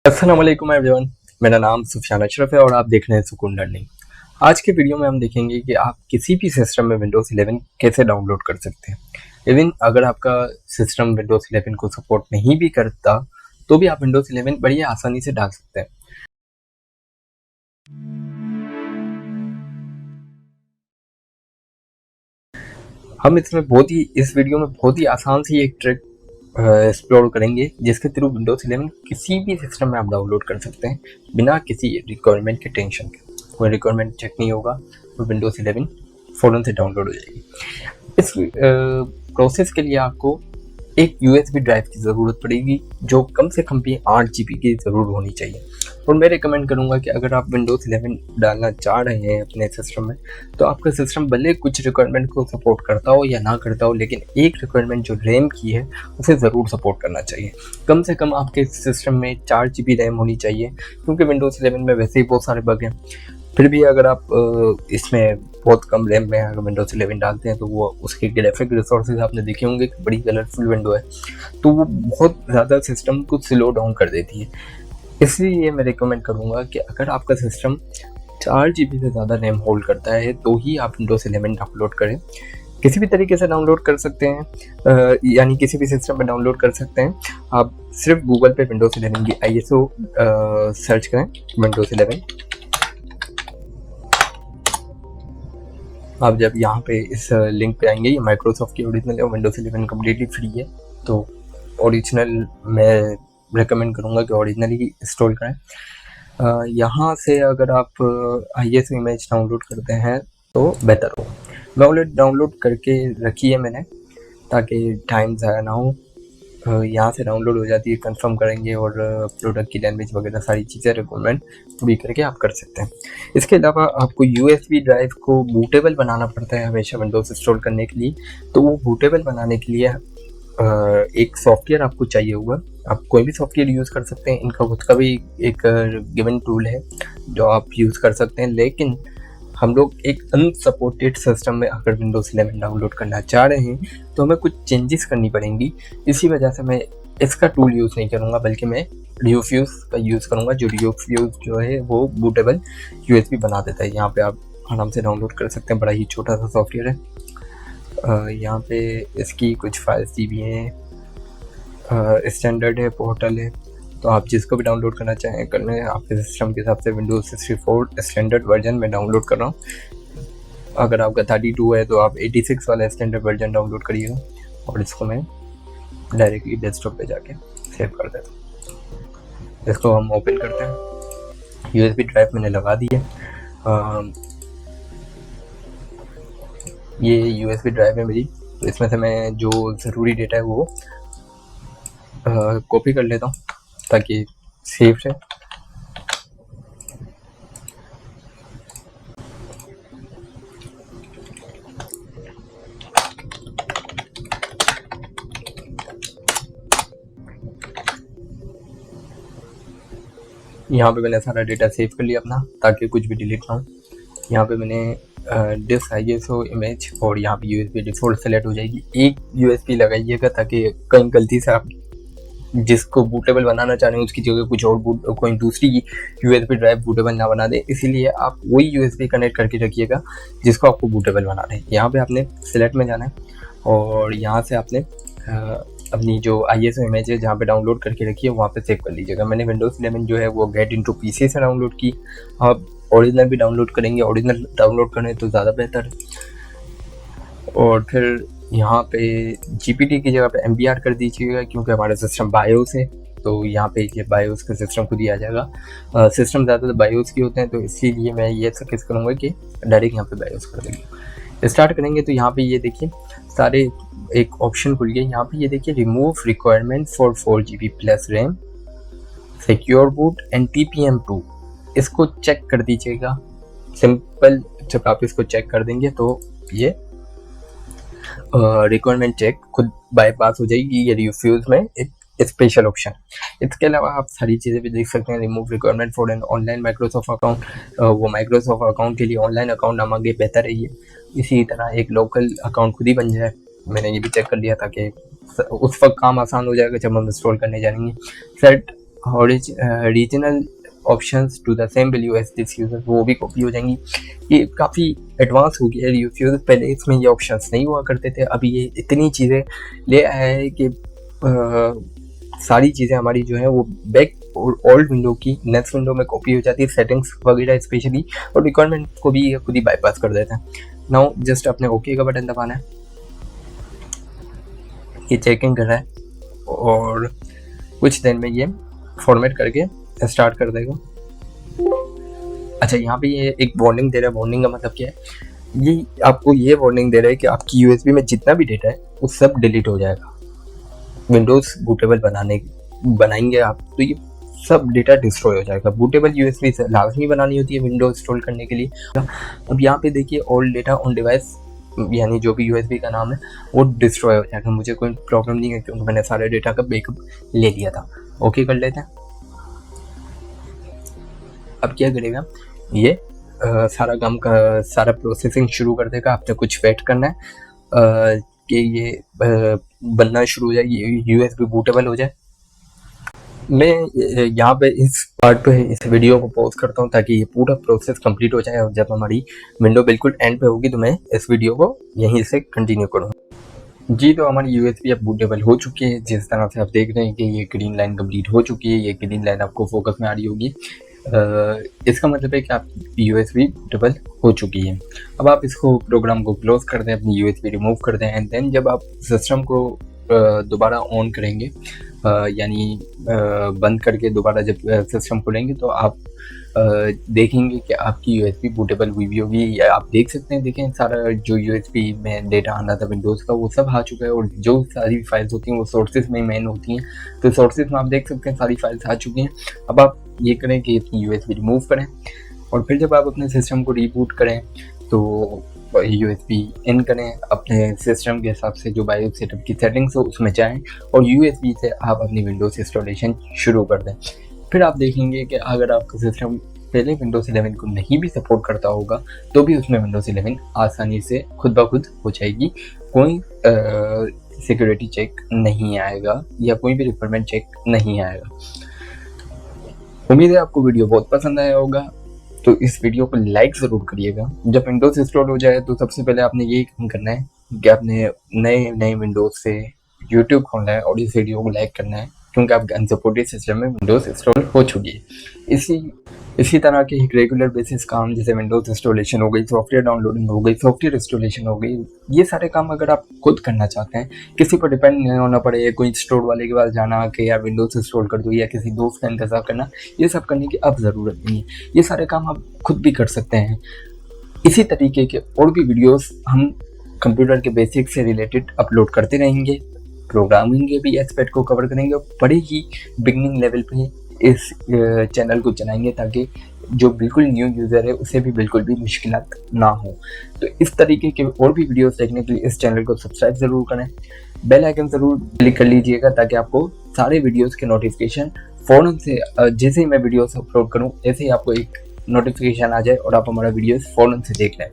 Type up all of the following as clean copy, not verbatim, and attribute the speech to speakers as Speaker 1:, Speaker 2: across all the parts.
Speaker 1: अस्सलाम वालेकुम एवरीवन। मेरा नाम सुफियान अशरफ है और आप देख रहे हैं सुकून लर्निंग। आज के वीडियो में हम देखेंगे कि आप किसी भी सिस्टम में विंडोज़ 11 कैसे डाउनलोड कर सकते हैं। इवन अगर आपका सिस्टम विंडोज़ 11 को सपोर्ट नहीं भी करता तो भी आप विंडोज़ 11 बड़ी आसानी से डाल सकते हैं। हम इस वीडियो में बहुत ही आसान सी एक ट्रिक एक्सप्लोर करेंगे जिसके थ्रू विंडोज़ 11 किसी भी सिस्टम में आप डाउनलोड कर सकते हैं बिना किसी रिक्वायरमेंट के टेंशन के। कोई रिक्वायरमेंट चेक नहीं होगा तो विंडोज़ 11 फ़ौरन से डाउनलोड हो जाएगी। इस प्रोसेस के लिए आपको एक यूएसबी ड्राइव की ज़रूरत पड़ेगी जो कम से कम भी 8 GB की ज़रूर होनी चाहिए। और मैं रिकमेंड करूँगा कि अगर आप विंडोज़ 11 डालना चाह रहे हैं अपने सिस्टम में तो आपका सिस्टम भले कुछ रिक्वायरमेंट को सपोर्ट करता हो या ना करता हो, लेकिन एक रिक्वायरमेंट जो रैम की है उसे ज़रूर सपोर्ट करना चाहिए। कम से कम आपके सिस्टम में 4 GB रैम होनी चाहिए क्योंकि विंडोज़ 11 में वैसे ही बहुत सारे बग हैं। फिर भी अगर आप इसमें बहुत कम रैम में अगर विंडोज़ 11 डालते हैं तो वो उसके ग्राफिक रिसोर्सेज आपने देखे होंगे कि बड़ी कलरफुल विंडो है, तो वो बहुत ज़्यादा सिस्टम को स्लो डाउन कर देती है। इसलिए मैं रिकमेंड करूँगा कि अगर आपका सिस्टम 4 GB से ज़्यादा रैम होल्ड करता है तो ही आप विंडोज़ 11 डाउनलोड करें। किसी भी तरीके से डाउनलोड कर सकते हैं, यानी किसी भी सिस्टम में डाउनलोड कर सकते हैं। आप सिर्फ गूगल पे विंडोज़ 11 की ISO सर्च करें, विंडोज़ 11। आप जब यहाँ पे इस लिंक पे आएंगे, ये माइक्रोसॉफ्ट की ओरिजिनल है, विंडोज़ 11 कम्प्लीटली फ्री है, तो ओरिजिनल मैं रेकमेंड करूँगा कि ओरिजिनल ही इंस्टॉल करें। यहाँ से अगर आप ISO इमेज डाउनलोड करते हैं तो बेहतर हो। मैं ऑलरेडी डाउनलोड करके रखी है मैंने, ताकि टाइम ज़ाया ना हो। यहाँ से डाउनलोड हो जाती है, कंफर्म करेंगे और प्रोडक्ट की लैंग्वेज वगैरह सारी चीज़ें रिक्वायरमेंट पूरी करके आप कर सकते हैं। इसके अलावा आपको USB ड्राइव को बूटेबल बनाना पड़ता है हमेशा विंडोज़ इंस्टॉल करने के लिए। तो वो बूटेबल बनाने के लिए एक सॉफ्टवेयर आपको चाहिए होगा। आप कोई भी सॉफ्टवेयर यूज़ कर सकते हैं, इनका खुद का भी एक गिवन टूल है जो आप यूज़ कर सकते हैं, लेकिन हम लोग एक अनसपोर्टेड सिस्टम में अगर विंडोज़ 11 डाउनलोड करना चाह रहे हैं तो हमें कुछ चेंजेस करनी पड़ेंगी। इसी वजह से मैं इसका टूल यूज़ नहीं करूँगा, बल्कि मैं रियोफ्यूज़ का यूज़ करूँगा। जो रियोफ्यूज़ जो है वो बूटेबल USB बना देता है। यहाँ पे आप आराम से डाउनलोड कर सकते हैं, बड़ा ही छोटा सा सॉफ्टवेयर है। यहाँ पे इसकी कुछ फाइल्स दी हुई हैं, स्टैंडर्ड है, पोर्टल है, तो आप जिसको भी डाउनलोड करना चाहें कर लें। आपके सिस्टम के हिसाब से विंडोज़ 64 स्टैंडर्ड वर्जन में डाउनलोड कर रहा हूँ। अगर आपका 32 है तो आप 86 वाला स्टैंडर्ड वर्जन डाउनलोड करिएगा और इसको मैं डायरेक्टली डेस्कटॉप पे जाके सेव कर देता हूँ। इसको हम ओपन करते हैं। USB ड्राइव मैंने लगा दी है। ये USB ड्राइव है मेरी, तो इसमें से मैं जो ज़रूरी डेटा है वो कॉपी कर लेता हूँ ताकि सेफ रहे। यहाँ पे मैंने सारा डेटा सेव कर लिया अपना, ताकि कुछ भी डिलीट ना हो। यहाँ पे मैंने डिस्क ISO इमेज और यहाँ पे USB डिफ़ॉल्ट सेलेक्ट हो जाएगी। एक USB लगाइएगा ताकि कहीं गलती से आप जिसको बूटेबल बनाना चाह रहे हैं उसकी जगह कुछ और कोई दूसरी USB ड्राइव बूटेबल ना बना दे, इसीलिए आप वही USB कनेक्ट करके रखिएगा जिसको आपको बूटेबल बनाना है। यहाँ पे आपने सेलेक्ट में जाना है और यहाँ से आपने अपनी जो ISO इमेज है जहाँ पे डाउनलोड करके रखी है वहाँ पे सेव कर लीजिएगा। मैंने विंडोज़ 11 जो है वो गेट इनटू PC से डाउनलोड की। आप ओरिजिनल भी डाउनलोड करेंगे, ओरिजिनल डाउनलोड करें तो ज़्यादा बेहतर है। और फिर यहाँ पे GPT की जगह पे MBR कर दीजिएगा, क्योंकि हमारा सिस्टम बायोस है तो यहाँ पे ये बायोस का सिस्टम खुद ही आ जाएगा। सिस्टम ज़्यादातर बायोस के होते हैं तो इसीलिए मैं ये सजेस्ट करूँगा कि डायरेक्ट यहाँ पे बायोस कर देंगे। स्टार्ट करेंगे तो यहाँ पे ये देखिए सारे एक ऑप्शन खुल गया। यहाँ पे ये देखिए remove requirement for 4 GB plus RAM, secure boot and TPM2। इसको चेक कर दीजिएगा। सिंपल जब आप इसको चेक कर देंगे तो ये रिक्वायरमेंट चेक खुद बाईपास हो जाएगी। ये रिफ्यूज में एक स्पेशल ऑप्शन। इसके अलावा आप सारी चीज़ें भी देख सकते हैं। Remove requirement for an online Microsoft account, वो माइक्रोसॉफ्ट अकाउंट के लिए ऑनलाइन अकाउंट ना मांगे, बेहतर है ये। इसी तरह एक लोकल अकाउंट खुद ही बन जाए, मैंने ये भी चेक कर लिया ताकि उस वक्त काम आसान हो जाएगा जब हम इंस्टॉल करने जाएंगे। Set regional options to the same value as this user, वो भी कॉपी हो जाएंगी। ये काफ़ी एडवांस हो गया है यूजर, पहले इसमें ये ऑप्शंस नहीं हुआ करते थे, अभी ये इतनी चीज़ें ले आया है कि सारी चीज़ें हमारी जो है वो बैक और ओल्ड विंडो की नेक्स्ट विंडो में कॉपी हो जाती है, सेटिंग्स वगैरह स्पेशली, और रिक्वायरमेंट को भी खुद ही बाईपास कर देता है। नाउ जस्ट अपने ओके का बटन दबाना है, ये चेकिंग कर रहा है और कुछ देर में ये फॉर्मेट करके स्टार्ट कर देगा। अच्छा, यहाँ पे ये एक वार्निंग दे रहा है। वार्निंग का मतलब क्या है? ये आपको ये वार्निंग दे रहा है कि आपकी यूएसबी में जितना भी डेटा है वो सब डिलीट हो जाएगा। विंडोज़ बूटेबल बनाएंगे आप तो ये सब डेटा डिस्ट्रॉय हो जाएगा। बूटेबल यूएसबी से लाजमी बनानी होती है विंडोज इंस्टॉल करने के लिए। अब यहाँ पे देखिए ऑल डेटा ऑन डिवाइस, यानी जो भी यूएसबी का नाम है वो डिस्ट्रॉय हो जाएगा। मुझे कोई प्रॉब्लम नहीं है क्योंकि मैंने सारे डेटा का बैकअप ले लिया था। ओके कर लेते हैं। अब क्या करेगा ये सारा काम का सारा प्रोसेसिंग शुरू कर देगा। आपने कुछ वेट करना है कि ये बनना शुरू हो जाए, यूएसबी बूटेबल हो जाए। मैं यहाँ पे इस पार्ट पे इस वीडियो को पॉज करता हूँ ताकि ये पूरा प्रोसेस कंप्लीट हो जाए, और जब हमारी विंडो बिल्कुल एंड पे होगी तो मैं इस वीडियो को यहीं से कंटिन्यू करूँ। जी, तो हमारी यूएसबी अब बूटेबल हो चुकी है। जिस तरह से आप देख रहे हैं कि ये ग्रीन लाइन कंप्लीट हो चुकी है, ये ग्रीन लाइन आपको फोकस में आ रही होगी। इसका मतलब है कि आप यूएसबी बूटेबल हो चुकी है। अब आप इसको प्रोग्राम को क्लोज कर दें, अपनी यूएसबी रिमूव कर दें, एंड देन जब आप सिस्टम को दोबारा ऑन करेंगे, यानी बंद करके दोबारा जब सिस्टम खोलेंगे तो आप देखेंगे कि आपकी यूएसबी बूटेबल हुई भी होगी। या आप देख सकते हैं, देखें सारा जो यूएसबी में डेटा आना था विंडोज़ का वो सब आ चुका है, और जो सारी फाइल्स होती हैं वो सोर्सेज में मेन होती हैं, तो सोर्सेज में आप देख सकते हैं सारी फाइल्स आ चुकी हैं। अब आप ये करें कि अपनी यूएसबी रिमूव करें, और फिर जब आप अपने सिस्टम को रीबूट करें तो यूएसबी इन करें, अपने सिस्टम के हिसाब से जो बायो सेटअप की सेटिंग्स हो उसमें जाएं, और यूएसबी से आप अपनी विंडोज़ इंस्टॉलेशन शुरू कर दें। फिर आप देखेंगे कि अगर आपका सिस्टम पहले विंडोज़ 11 को नहीं भी सपोर्ट करता होगा तो भी उसमें विंडोज़ 11 आसानी से खुद ब खुद हो जाएगी। कोई सिक्योरिटी चेक नहीं आएगा या कोई भी रिक्वायरमेंट चेक नहीं आएगा। उम्मीद है आपको वीडियो बहुत पसंद आया होगा, तो इस वीडियो को लाइक ज़रूर करिएगा। जब विंडोज़ इंस्टॉल हो जाए तो सबसे पहले आपने यही काम करना है कि आपने नए विंडोज़ से यूट्यूब खोलना है और इस वीडियो को लाइक करना है, क्योंकि आपके अनसपोर्टेड सिस्टम में विंडोज़ इंस्टॉल हो चुकी है। इसी तरह के एक रेगुलर बेसिस काम जैसे विंडोज़ इंस्टॉलेशन हो गई, सॉफ्टवेयर डाउनलोडिंग हो गई, सॉफ्टवेयर इंस्टॉलेशन हो गई, ये सारे काम अगर आप खुद करना चाहते हैं, किसी पर डिपेंड नहीं होना पड़े, कोई स्टोर वाले के पास जाना कि यार विंडोज़ इंस्टॉल कर दो, या किसी दोस्त का इंतज़ार करना, ये सब करने की अब ज़रूरत नहीं है। ये सारे काम आप खुद भी कर सकते हैं। इसी तरीके के और भी वीडियोज़ हम कंप्यूटर के बेसिक से रिलेटेड अपलोड करते रहेंगे, प्रोग्रामिंग के भी एस्पेक्ट को कवर करेंगे, और बड़े ही बिगनिंग लेवल पे इस चैनल को चलाएंगे ताकि जो बिल्कुल न्यू यूज़र है उसे भी बिल्कुल भी मुश्किलात ना हो। तो इस तरीके के और भी वीडियोस देखने के लिए इस चैनल को सब्सक्राइब ज़रूर करें, बेल आइकन ज़रूर क्लिक कर लीजिएगा ताकि आपको सारे वीडियोस के नोटिफिकेशन फ़ौरन से जैसे ही मैं वीडियोस अपलोड करूँ ऐसे ही आपको एक नोटिफिकेशन आ जाए और आप हमारा वीडियोस फ़ौरन से देख लें।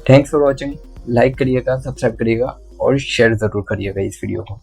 Speaker 1: Thanks for watching. लाइक करिएगा, सब्सक्राइब करिएगा और शेयर ज़रूर करिएगा इस वीडियो को।